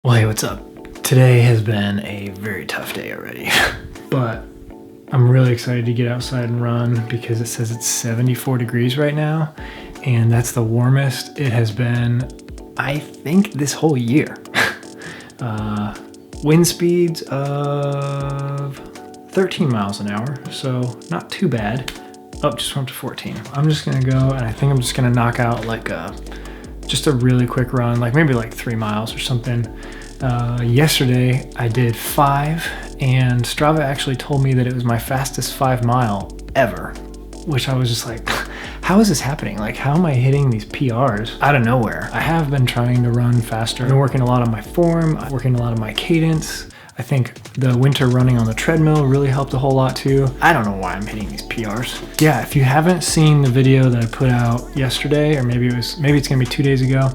Well, hey, what's up? Today has been a very tough day already, but I'm really excited to get outside and run because it says it's 74 degrees right now, and that's the warmest it has been, I think, this whole year. Wind speeds of 13 miles an hour, so not too bad. Oh, just went up to 14. I'm just gonna go, and I think I'm just gonna knock out like just a really quick run, like maybe like 3 miles or something. Yesterday I did 5, and Strava actually told me that it was my fastest 5 mile ever, which I was just like, how is this happening? Like, how am I hitting these PRs out of nowhere? I have been trying to run faster. I've been working a lot on my form, working a lot on my cadence. I think the winter running on the treadmill really helped a whole lot too. I don't know why I'm hitting these PRs. Yeah, if you haven't seen the video that I put out yesterday, or maybe it's gonna be 2 days ago,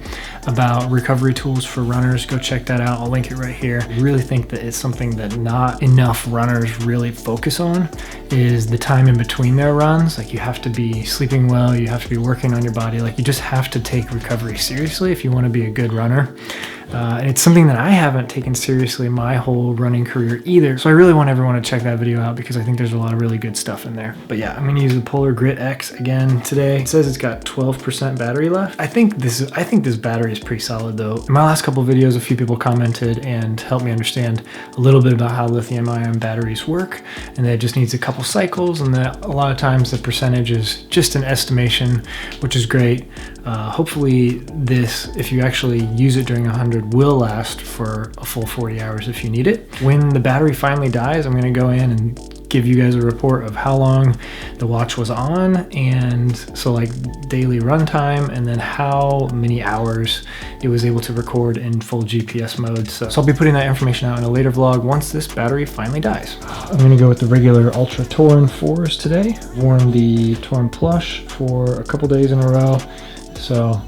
about recovery tools for runners, go check that out. I'll link it right here. I really think that it's something that not enough runners really focus on, is the time in between their runs. Like, you have to be sleeping well, you have to be working on your body. Like, you just have to take recovery seriously if you want to be a good runner. And it's something that I haven't taken seriously my whole running career either. So I really want everyone to check that video out because I think there's a lot of really good stuff in there. But yeah, I'm gonna use the Polar Grit X again today. It says it's got 12% battery left. I think this battery is pretty solid though. In my last couple of videos, a few people commented and helped me understand a little bit about how lithium-ion batteries work, and that it just needs a couple cycles, and that a lot of times the percentage is just an estimation, which is great. Hopefully this, if you actually use it during 100, will last for a full 40 hours if you need it. When the battery finally dies, I'm going to go in and give you guys a report of how long the watch was on, and so like daily run time, and then how many hours it was able to record in full GPS mode. So I'll be putting that information out in a later vlog once this battery finally dies. I'm going to go with the regular Ultra Touring 4s today. I've worn the Touring Plush for a couple days in a row, so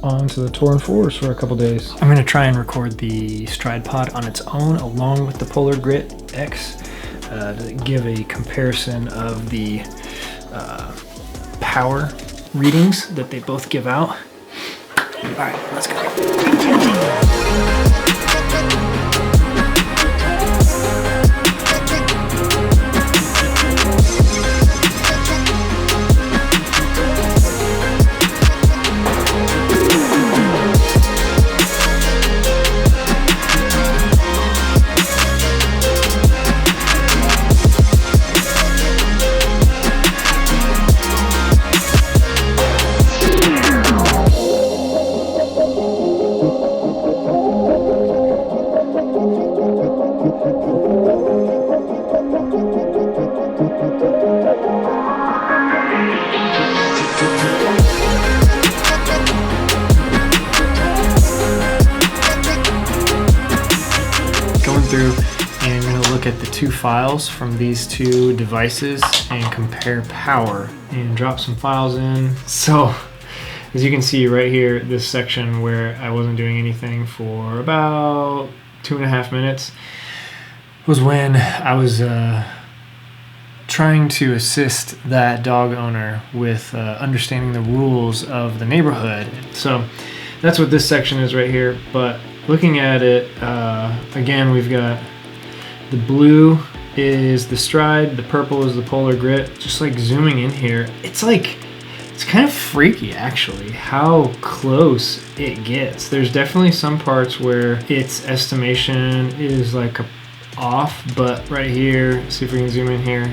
on to the Touring 4s for a couple days. I'm going to try and record the Stryd pod on its own along with the Polar Grit X to give a comparison of the power readings that they both give out. All right, let's go. Through, and I'm going to look at the two files from these two devices and compare power and drop some files in. So as you can see right here, this section where I wasn't doing anything for about 2.5 minutes was when I was trying to assist that dog owner with understanding the rules of the neighborhood. So that's what this section is right here. But looking at it, again, we've got the blue is the Stryd, the purple is the Polar Grit. Just like zooming in here, it's kind of freaky actually how close it gets. There's definitely some parts where its estimation is like off, but right here, see if we can zoom in here,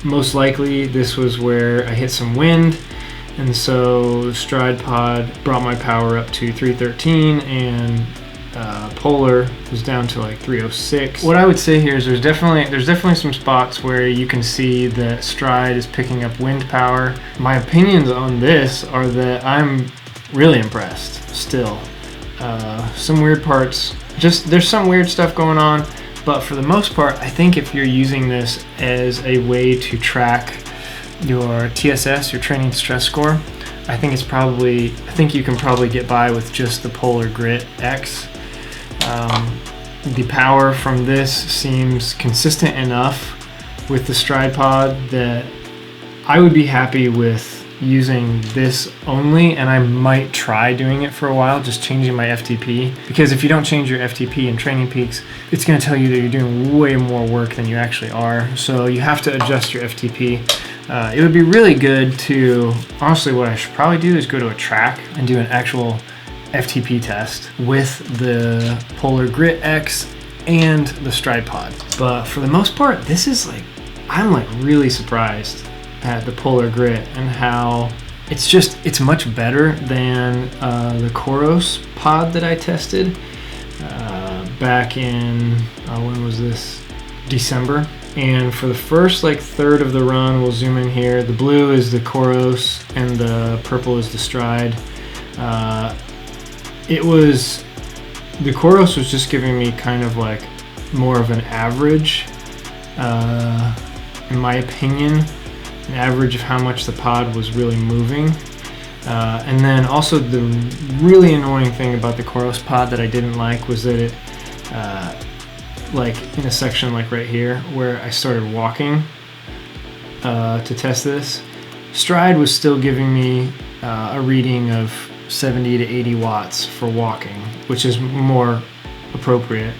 most likely this was where I hit some wind. And so the Stryd pod brought my power up to 313, and Polar was down to like 306. What I would say here is there's definitely some spots where you can see that Stryd is picking up wind power. My opinions on this are that I'm really impressed still. Some weird parts, there's some weird stuff going on, but for the most part, I think if you're using this as a way to track your TSS, your training stress score, I think you can probably get by with just the Polar Grit X. The power from this seems consistent enough with the Stryd pod that I would be happy with using this only, and I might try doing it for a while, just changing my FTP, because if you don't change your FTP in Training Peaks, it's going to tell you that you're doing way more work than you actually are. So you have to adjust your FTP. It would be really good to, honestly, what I should probably do is go to a track and do an actual FTP test with the Polar Grit X and the Stryd pod. But for the most part, this is like, I'm like really surprised at the Polar Grit and how it's much better than the Koros pod that I tested back in, when was this? December. And for the first like third of the run, we'll zoom in here. The blue is the Koros and the purple is the Stryd. The Koros was just giving me kind of like more of an average, in my opinion, an average of how much the pod was really moving. And then also the really annoying thing about the Koros pod that I didn't like was that it, like in a section like right here where I started walking to test this, Stryd was still giving me a reading of 70 to 80 watts for walking, which is more appropriate.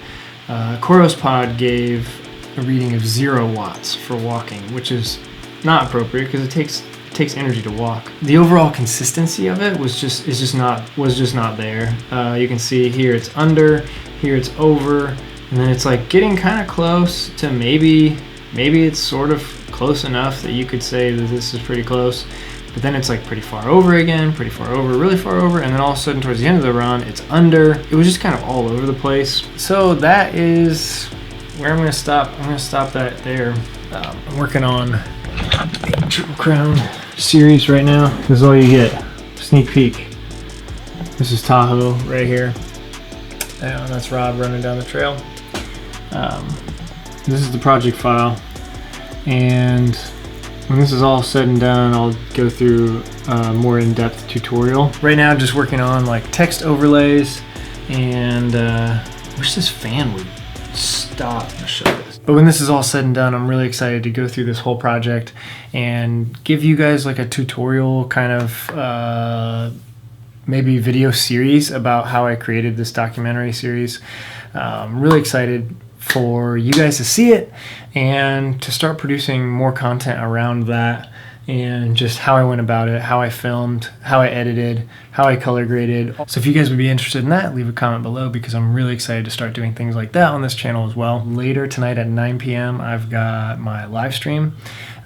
Koros pod gave a reading of 0 watts for walking, which is not appropriate because it takes energy to walk. The overall consistency of it was just not there. You can see here it's under, here it's over, and then it's like getting kind of close to maybe it's sort of close enough that you could say that this is pretty close. But then it's like pretty far over again, pretty far over, really far over, and then all of a sudden towards the end of the run, it's under. It was just kind of all over the place. So that is where I'm gonna stop. I'm gonna stop that there. I'm working on the Triple Crown series right now. This is all you get, sneak peek. This is Tahoe right here. And that's Rob running down the trail. This is the project file. And when this is all said and done, I'll go through a more in-depth tutorial. Right now, I'm just working on like text overlays, and I wish this fan would stop and shut this. But when this is all said and done, I'm really excited to go through this whole project and give you guys like a tutorial kind of maybe video series about how I created this documentary series. I'm really excited for you guys to see it and to start producing more content around that, and just how I went about it, how I filmed, how I edited, how I color graded. So if you guys would be interested in that, leave a comment below, because I'm really excited to start doing things like that on this channel as well. Later tonight at 9 p.m. I've got my live stream.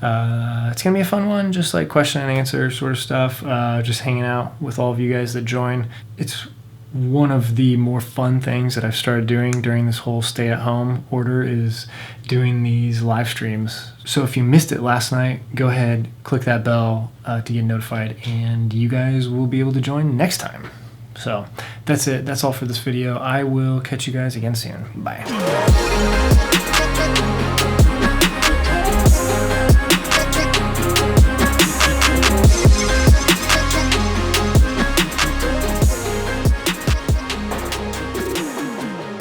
It's gonna be a fun one, just like question and answer sort of stuff, just hanging out with all of you guys that join. It's one of the more fun things that I've started doing during this whole stay-at-home order, is doing these live streams. So if you missed it last night, go ahead, click that bell to get notified, and you guys will be able to join next time. So that's it. That's all for this video. I will catch you guys again soon. Bye.